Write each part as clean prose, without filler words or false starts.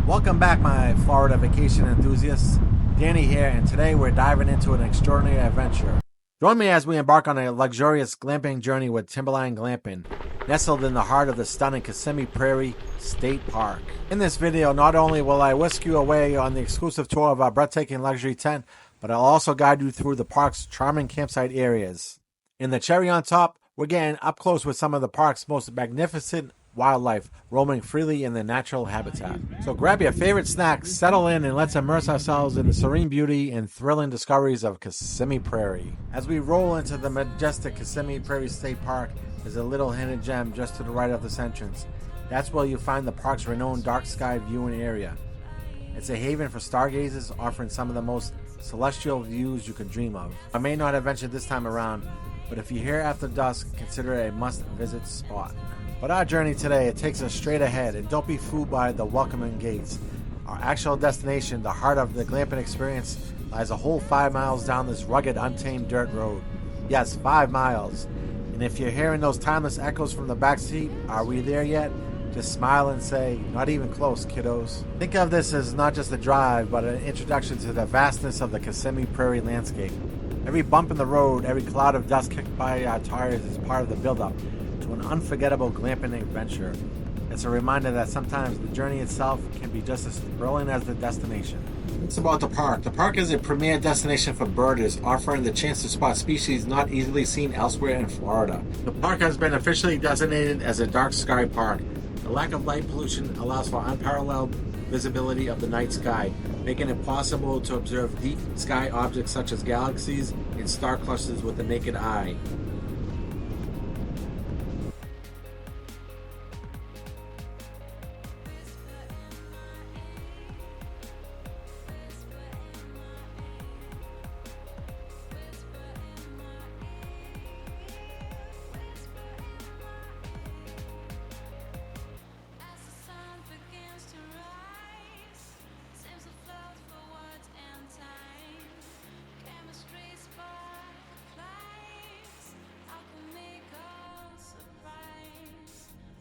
Welcome back, my Florida vacation enthusiasts. Danny here, and today we're diving into an extraordinary adventure. Join me as we embark on a luxurious glamping journey with Timberline Glamping, nestled in the heart of the stunning Kissimmee Prairie State Park. In this video, not only will I whisk you away on the exclusive tour of our breathtaking luxury tent, but I'll also guide you through the park's charming campsite areas. In the cherry on top, we're getting up close with some of the park's most magnificent wildlife roaming freely in their natural habitat. So grab your favorite snack, settle in, and let's immerse ourselves in the serene beauty and thrilling discoveries of Kissimmee Prairie. As we roll into the majestic Kissimmee Prairie State Park, there's a little hidden gem just to the right of this entrance. That's where you find the park's renowned dark sky viewing area. It's a haven for stargazers, offering some of the most celestial views you could dream of. I may not have ventured this time around, but if you're here after dusk, consider it a must-visit spot. But our journey today, it takes us straight ahead, and don't be fooled by the welcoming gates. Our actual destination, the heart of the glamping experience, lies a whole 5 miles down this rugged, untamed dirt road. Yes, 5 miles. And if you're hearing those timeless echoes from the back seat, are we there yet? Just smile and say, not even close, kiddos. Think of this as not just a drive, but an introduction to the vastness of the Kissimmee Prairie landscape. Every bump in the road, every cloud of dust kicked by our tires is part of the buildup to an unforgettable glamping adventure. It's a reminder that sometimes the journey itself can be just as thrilling as the destination. It's about the park. The park is a premier destination for birders, offering the chance to spot species not easily seen elsewhere in Florida. The park has been officially designated as a dark sky park. The lack of light pollution allows for unparalleled visibility of the night sky, making it possible to observe deep sky objects such as galaxies and star clusters with the naked eye.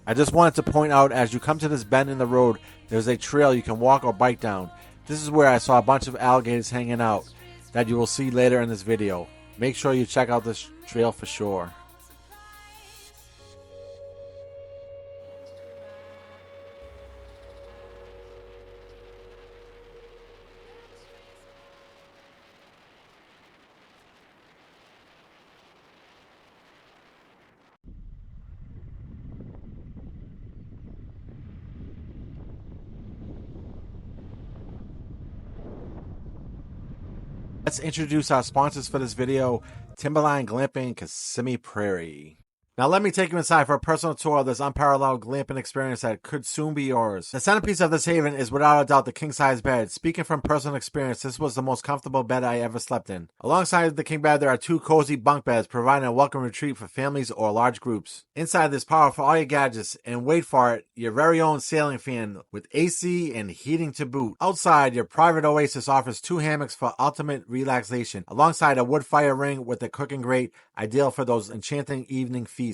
I just wanted to point out, as you come to this bend in the road, there's a trail you can walk or bike down. This is where I saw a bunch of alligators hanging out that you will see later in this video. Make sure you check out this trail for sure. Let's introduce our sponsors for this video, Timberline Glamping, Kissimmee Prairie. Now let me take you inside for a personal tour of this unparalleled glamping experience that could soon be yours. The centerpiece of this haven is without a doubt the king-size bed. Speaking from personal experience, this was the most comfortable bed I ever slept in. Alongside the king bed, there are 2 cozy bunk beds, providing a welcome retreat for families or large groups. Inside, there's power for all your gadgets, and wait for it, your very own ceiling fan with AC and heating to boot. Outside, your private oasis offers 2 hammocks for ultimate relaxation, alongside a wood fire ring with a cooking grate, ideal for those enchanting evening feasts.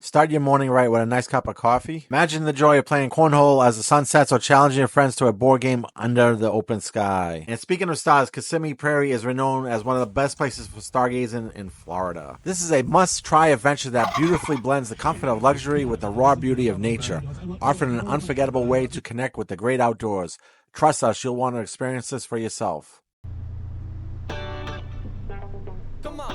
Start your morning right with a nice cup of coffee. Imagine the joy of playing cornhole as the sun sets or challenging your friends to a board game under the open sky. And speaking of stars, Kissimmee Prairie is renowned as one of the best places for stargazing in Florida. This is a must-try adventure that beautifully blends the comfort of luxury with the raw beauty of nature, offering an unforgettable way to connect with the great outdoors. Trust us, you'll want to experience this for yourself. Come on.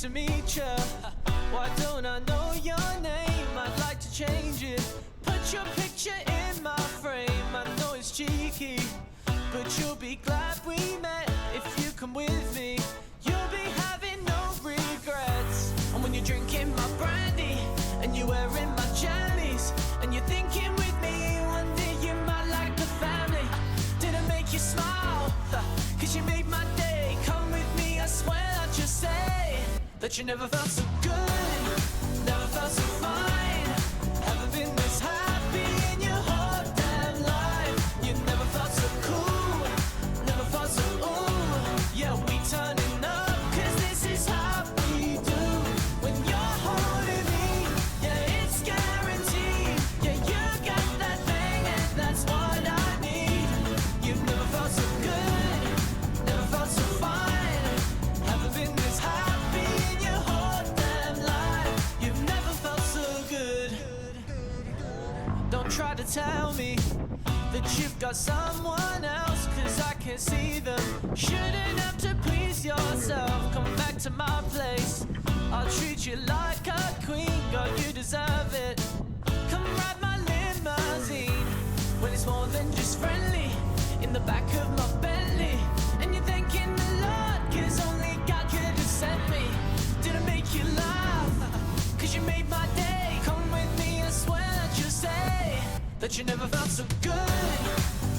To meet ya. Why don't I know your name? I'd like to change it. Put your picture in my frame. I know it's cheeky, but you'll be glad we met. If you come with me, you'll be having no regrets. And when you're drinking my brandy and you're wearing my jammies and you're thinking with me, one day you might like the family. Did I make you smile? Cause you made my day. Come with me, I swear I'll just say that you never felt so good, never felt so fine, haven't been this happy in your whole damn life. You never felt so cool. But you've got someone else, cause I can't see them. Shouldn't have to please yourself. Come back to my place, I'll treat you like a queen. God, you deserve it. Come ride my limousine, when it's more than just friendly, in the back of my Bentley. And you're thanking the Lord, cause only God could have sent me. Did I make you laugh? Cause you made my day. Come with me, I swear that you'll say that you never felt so good,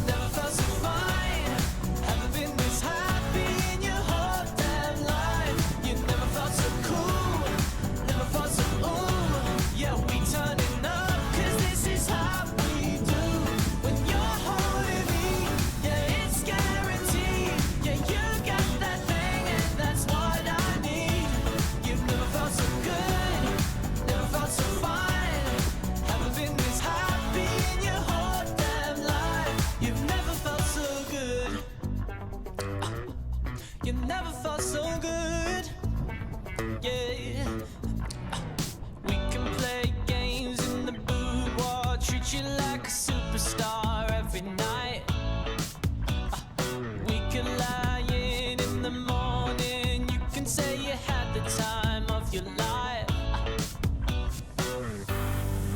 never felt so fine. Haven't been this happy in your whole damn life. You never felt so cool, never felt so ooh. Yeah, we turning up, cause this is how we do. When you're holding me, yeah, it's guaranteed. Yeah, you got that thing, and that's what I need. You've never felt so good, never felt so fine. Haven't been this happy in your whole damn life. You've never felt so good. You never felt so good. Yeah. We can play games in the boudoir, treat you like a superstar every night. We could lie in the morning. You can say you had the time of your life.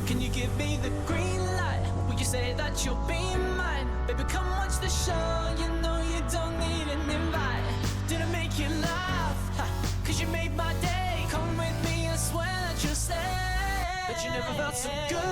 Can you give me the green light? Will you say that you'll be mine? Baby, come watch the show. You know you don't need an invite. Did I make you laugh? Ha, cause you made my day. Come with me, I swear that you'll say that you never felt so good,